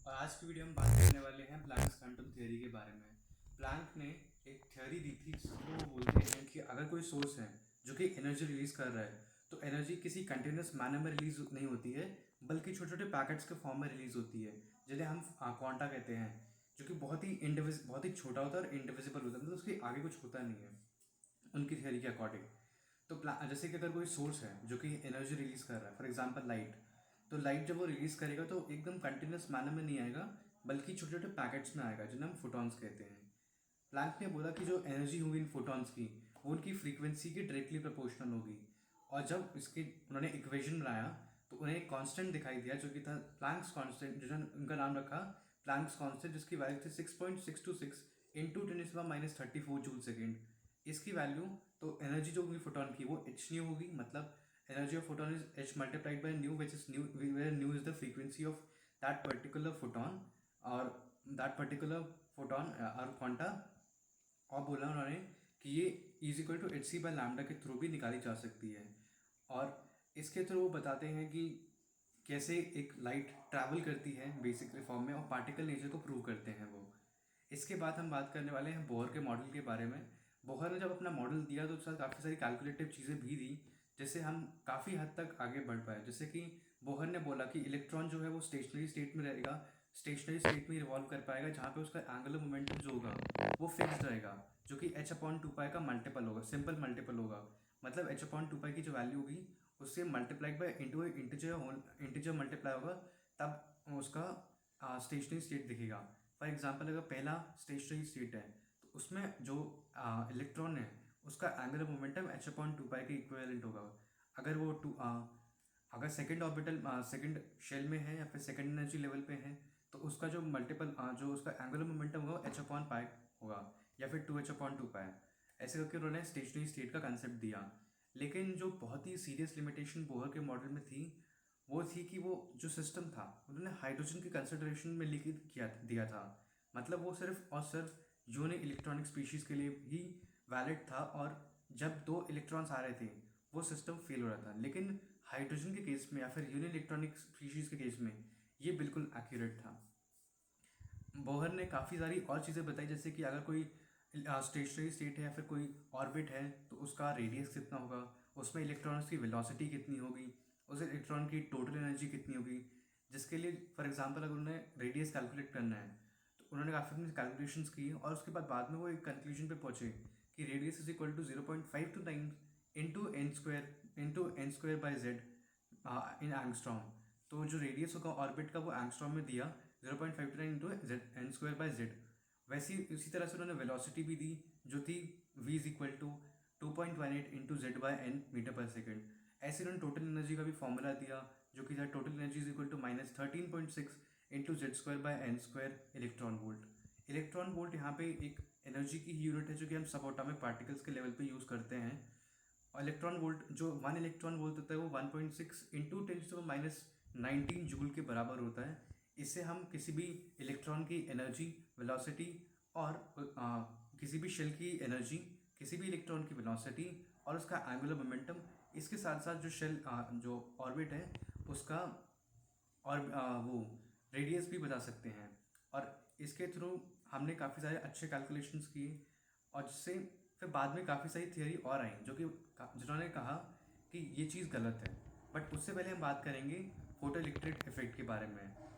और आज की वीडियो में बात करने वाले हैं प्लैंक्स क्वांटम थ्योरी के बारे में। प्लैंक ने एक थ्योरी दी थी जिसको वो बोलते हैं कि अगर कोई सोर्स है जो कि एनर्जी रिलीज कर रहा है तो एनर्जी किसी कंटिन्यूस मैनर में रिलीज नहीं होती है, बल्कि छोटे छोटे पैकेट्स के फॉर्म में रिलीज होती है, जिन्हें हम क्वांटा कहते हैं, जो कि बहुत ही छोटा होता है और इंडिविजिबल होता है, मतलब उसके आगे कुछ होता नहीं है उनकी थ्योरी के अकॉर्डिंग। तो जैसे कि अगर कोई सोर्स है जो कि एनर्जी रिलीज कर रहा है, फॉर एग्जांपल लाइट, तो लाइट जब वो रिलीज करेगा तो एकदम कंटिन्यूस मैनर में नहीं आएगा, बल्कि छोटे छोटे पैकेट्स में आएगा, जिन्हें हम फोटॉन्स कहते हैं। प्लैंक ने बोला कि जो एनर्जी होगी इन फोटॉन्स की, वो उनकी फ्रीक्वेंसी की डायरेक्टली प्रोपोर्शनल होगी। और जब इसके उन्होंने इक्वेशन बनाया तो उन्हें एक कांस्टेंट दिखाई दिया जो कि था प्लैंक्स कांस्टेंट, जिन्होंने उनका नाम रखा प्लैंक्स कांस्टेंट, जिसकी वैल्यू थी 6.626 इंटू 10⁻³ जूल सेकेंड। इसकी वैल्यू, तो एनर्जी जो होगी फोटोन की वो एच न्यू होगी, मतलब energy of photon is H multiplied by nu, which is nu, where nu is the frequency of that particular photon और दैट पर्टिकुलर फोटोन और क्वांटा। और बोला उन्होंने कि ये is equal to H C by lambda के through भी निकाली जा सकती है। और इसके थ्रू वो बताते हैं कि कैसे एक लाइट ट्रैवल करती है बेसिक फॉर्म में और पार्टिकल नेचर को प्रूव करते हैं वो। इसके बाद हम बात करने वाले हैं बोहर के मॉडल के बारे में। बोहर ने जब अपना मॉडल दिया तो उसके साथ काफ़ी सारी कैलकुलेटिव चीज़ें भी दी, जिससे हम काफ़ी हद तक आगे बढ़ पाए। जैसे कि बोहर ने बोला कि इलेक्ट्रॉन जो है वो स्टेशनरी स्टेट में रहेगा, स्टेशनरी स्टेट में रिवॉल्व कर पाएगा, जहाँ पे उसका एंगुलर मोमेंटम जो होगा वो फिक्स्ड रहेगा, जो कि h/2π का मल्टीपल होगा, सिंपल मल्टीपल होगा। मतलब h/2π की जो वैल्यू होगी उससे multiplied by into integer multiply होगा, तब उसका स्टेशनरी स्टेट दिखेगा। फॉर एग्जांपल अगर पहला स्टेशनरी स्टेट है तो उसमें जो इलेक्ट्रॉन है उसका एंगुलर मोमेंटम h/2π के इक्विवेलेंट होगा। अगर वो अगर सेकंड ऑर्बिटल सेकंड शेल में है या फिर सेकंड एनर्जी लेवल पे है तो उसका जो मल्टीपल जो उसका एंगुलर मोमेंटम होगा h/π होगा, या फिर 2h/2π। ऐसे करके उन्होंने स्टेशनरी स्टेट का कंसेप्ट दिया। लेकिन जो बहुत ही सीरियस लिमिटेशन बोहर के मॉडल में थी वो थी कि वो जो सिस्टम था उन्होंने हाइड्रोजन की कंसिडरेशन में लिखित दिया था। मतलब वो सिर्फ और सिर्फ यूनि इलेक्ट्रॉनिक स्पीशीज़ के लिए ही वैलिड था, और जब दो इलेक्ट्रॉन्स आ रहे थे वो सिस्टम फेल हो रहा था। लेकिन हाइड्रोजन के केस में या फिर यूनि इलेक्ट्रॉनिक स्पीशीज़ के केस में ये बिल्कुल एक्यूरेट था। बोहर ने काफ़ी सारी और चीज़ें बताई, जैसे कि अगर कोई स्टेशनरी स्टेट है या फिर कोई ऑर्बिट है तो उसका रेडियस कितना होगा, उसमें इलेक्ट्रॉन्स की वेलोसिटी कितनी होगी, उस इलेक्ट्रॉन की टोटल एनर्जी कितनी होगी। जिसके लिए फॉर एग्जांपल अगर उन्हें रेडियस कैलकुलेट करना है तो उन्होंने काफ़ी अपनी कैलकुलेशंस की, और उसके बाद में वो एक कंक्लूजन पे पहुंचे कि radius is equal to 0.52 into n square by Z in angstrom. तो जो रेडियस होगा ऑर्बिट का वो एंगस्ट्रॉम में दिया 0.59 इंटू n² बाई जेड। वैसे ही इसी तरह से उन्होंने वेलोसिटी भी दी जो थी v is equal to 2.18 into z/n metre पर सेकेंड। ऐसे उन्होंने टोटल एनर्जी का भी फॉर्मूला दिया जो कि था total energy is equal to -13.6 into z²/n² electron volt. Electron volt यहाँ पे एक एनर्जी की यूनिट है जो कि हम सब एटॉमिक पार्टिकल्स के लेवल पे यूज़ करते हैं। और इलेक्ट्रॉन वोल्ट, जो 1 इलेक्ट्रॉन वोल्ट होता है वो 1.6 इंटू 10⁻19 जूल के बराबर होता है। इससे हम किसी भी इलेक्ट्रॉन की एनर्जी, वेलोसिटी और किसी भी शेल की एनर्जी, किसी भी इलेक्ट्रॉन की वेलोसिटी और उसका एंगुलर मोमेंटम, इसके साथ साथ जो शेल जो ऑर्बिट है उसका और वो रेडियस भी बता सकते हैं। और इसके थ्रू हमने काफ़ी सारे अच्छे कैलकुलेशंस किए, और जिससे फिर बाद में काफ़ी सारी थियरी और आई जो कि जिन्होंने कहा कि ये चीज़ गलत है। बट उससे पहले हम बात करेंगे फोटो इलेक्ट्रिक इफेक्ट के बारे में।